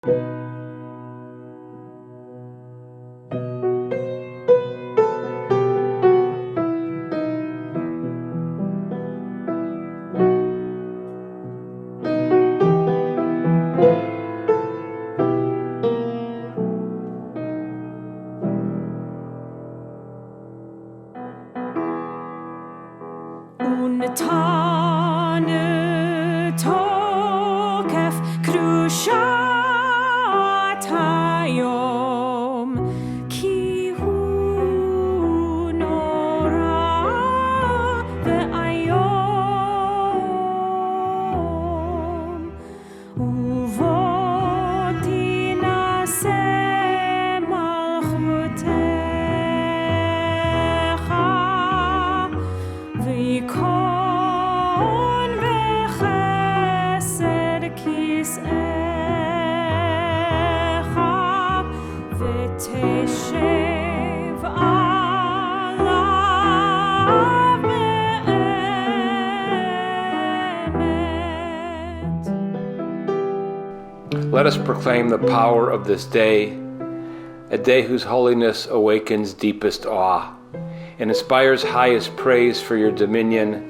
Unetaneh Tokef krushat hayom ki hu nora ve'ayom uvo tinaseh malchutecha v'yikon v'chesed kis'echa v'teshev alav be'emet. Let us proclaim the power of this day, a day whose holiness awakens deepest awe and inspires highest praise for your dominion.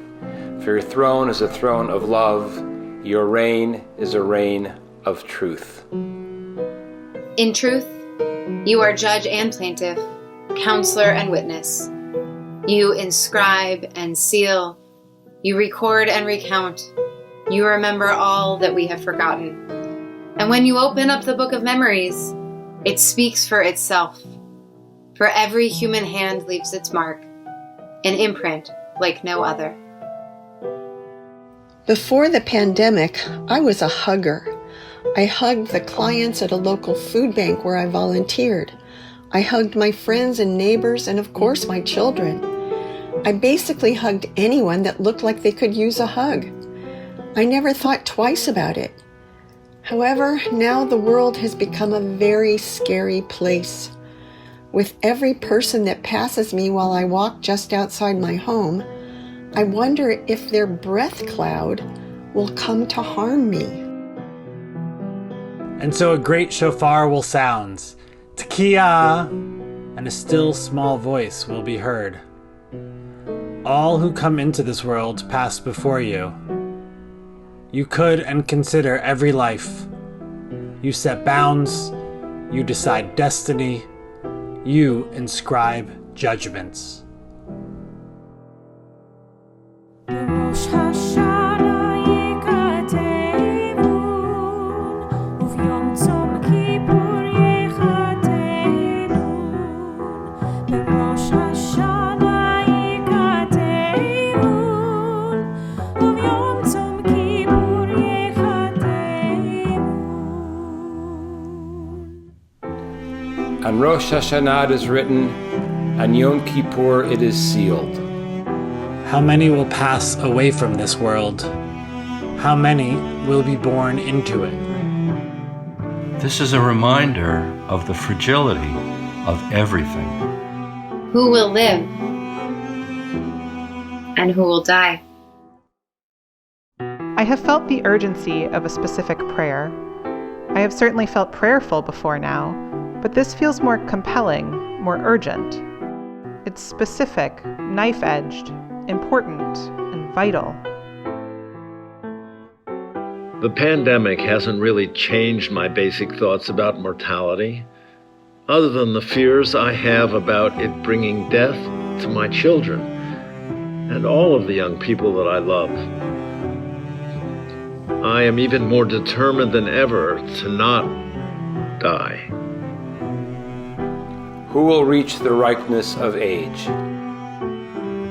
For your throne is a throne of love, your reign is a reign of truth. In truth, you are judge and plaintiff, counselor and witness. You inscribe and seal, you record and recount, you remember all that we have forgotten. And when you open up the book of memories, it speaks for itself. For every human hand leaves its mark, an imprint like no other. Before the pandemic, I was a hugger. I hugged the clients at a local food bank where I volunteered. I hugged my friends and neighbors and, of course, my children. I basically hugged anyone that looked like they could use a hug. I never thought twice about it. However, now the world has become a very scary place. With every person that passes me while I walk just outside my home, I wonder if their breath cloud will come to harm me. And so a great shofar will sound, Tekiah, and a still small voice will be heard. All who come into this world pass before you. You could and consider every life. You set bounds, you decide destiny, you inscribe judgments. Rosh Hashanah yikatevun, uvyom tzom kippur yichatevun. Rosh Hashanah yikatevun, uvyom tzom kippur yichatevun. On Rosh Hashanah it is written, on Yom Kippur it is sealed. How many will pass away from this world? How many will be born into it? This is a reminder of the fragility of everything. Who will live and who will die? I have felt the urgency of a specific prayer. I have certainly felt prayerful before now, but this feels more compelling, more urgent. It's specific, knife-edged, important, and vital. The pandemic hasn't really changed my basic thoughts about mortality, other than the fears I have about it bringing death to my children and all of the young people that I love. I am even more determined than ever to not die. Who will reach the ripeness of age?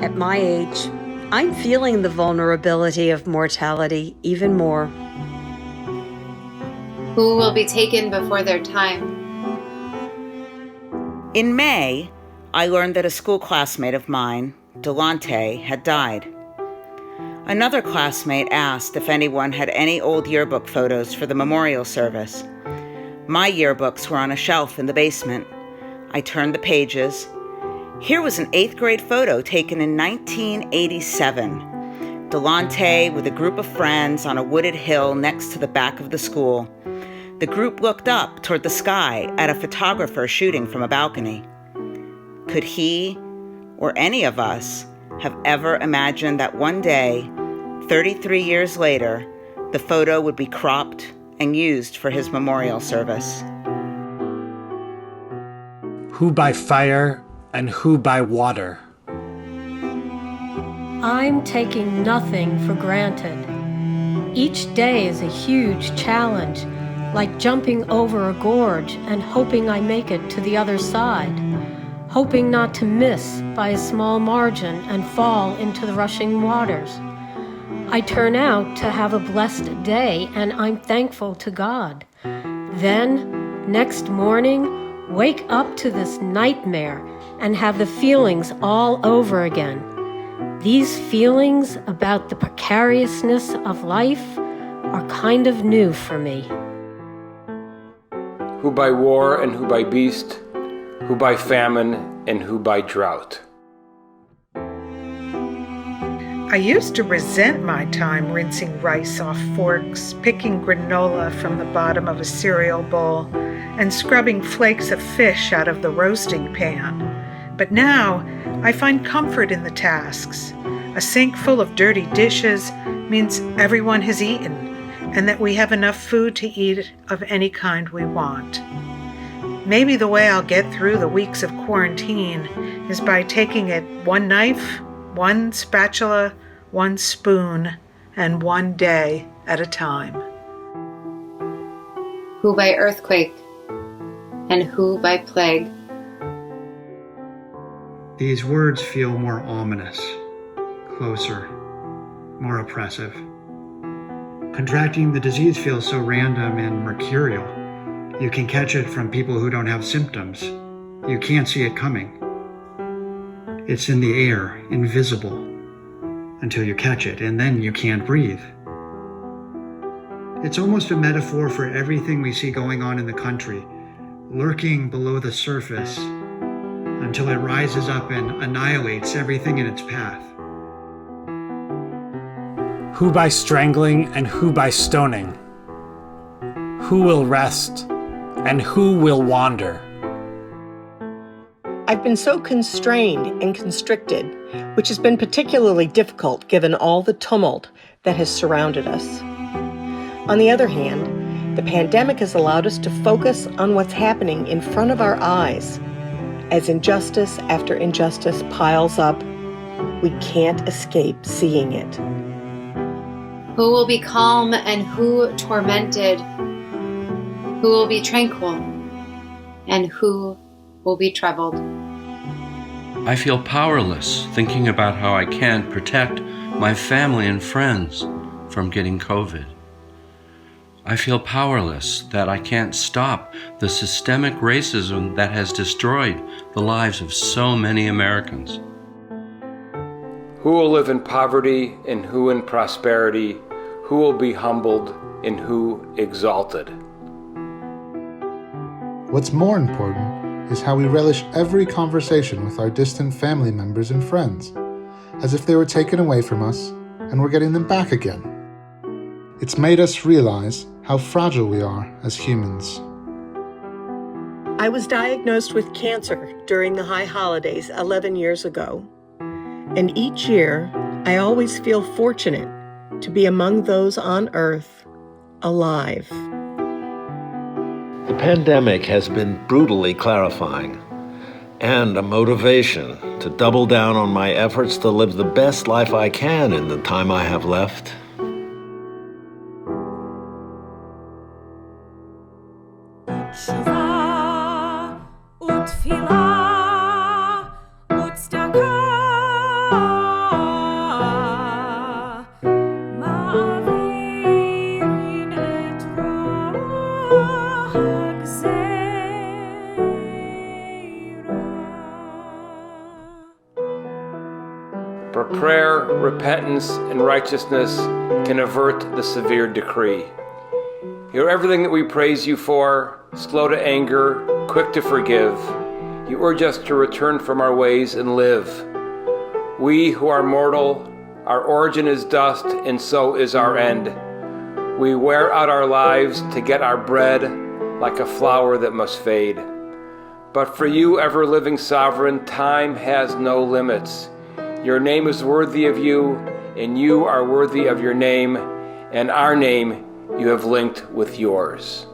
At my age, I'm feeling the vulnerability of mortality even more. Who will be taken before their time? In May, I learned that a school classmate of mine, Delonte, had died. Another classmate asked if anyone had any old yearbook photos for the memorial service. My yearbooks were on a shelf in the basement. I turned the pages. Here was an 8th grade photo taken in 1987. Delonte with a group of friends on a wooded hill next to the back of the school. The group looked up toward the sky at a photographer shooting from a balcony. Could he, or any of us, have ever imagined that one day, 33 years later, the photo would be cropped and used for his memorial service? Who by fire and who by water? I'm taking nothing for granted. Each day is a huge challenge, like jumping over a gorge and hoping I make it to the other side, hoping not to miss by a small margin and fall into the rushing waters. I turn out to have a blessed day, and I'm thankful to God. Then, next morning, wake up to this nightmare and have the feelings all over again. These feelings about the precariousness of life are kind of new for me. Who by war and who by beast, who by famine and who by drought. I used to resent my time rinsing rice off forks, picking granola from the bottom of a cereal bowl, and scrubbing flakes of fish out of the roasting pan. But now, I find comfort in the tasks. A sink full of dirty dishes means everyone has eaten, and that we have enough food to eat of any kind we want. Maybe the way I'll get through the weeks of quarantine is by taking it one knife, one spatula, one spoon, and one day at a time. Who by earthquake and who by plague. These words feel more ominous, closer, more oppressive. Contracting the disease feels so random and mercurial. You can catch it from people who don't have symptoms. You can't see it coming. It's in the air, invisible, until you catch it, and then you can't breathe. It's almost a metaphor for everything we see going on in the country, lurking below the surface until it rises up and annihilates everything in its path. Who by strangling and who by stoning? Who will rest and who will wander? I've been so constrained and constricted, which has been particularly difficult given all the tumult that has surrounded us. On the other hand, the pandemic has allowed us to focus on what's happening in front of our eyes. As injustice after injustice piles up, we can't escape seeing it. Who will be calm and who tormented? Who will be tranquil and who will be troubled? I feel powerless thinking about how I can't protect my family and friends from getting COVID. I feel powerless that I can't stop the systemic racism that has destroyed the lives of so many Americans. Who will live in poverty and who in prosperity? Who will be humbled and who exalted? What's more important is how we relish every conversation with our distant family members and friends, as if they were taken away from us and we're getting them back again. It's made us realize how fragile we are as humans. I was diagnosed with cancer during the high holidays 11 years ago. And each year, I always feel fortunate to be among those on earth alive. The pandemic has been brutally clarifying and a motivation to double down on my efforts to live the best life I can in the time I have left. תשובה ותפילה וצדקה מעבירים את רוע הגזירה. For prayer, repentance, and righteousness can avert the severe decree. You're everything that we praise you for, slow to anger, quick to forgive. You urge us to return from our ways and live. We who are mortal, our origin is dust, and so is our end. We wear out our lives to get our bread like a flower that must fade. But for you, ever-living sovereign, time has no limits. Your name is worthy of you, and you are worthy of your name, and our name you have linked with yours.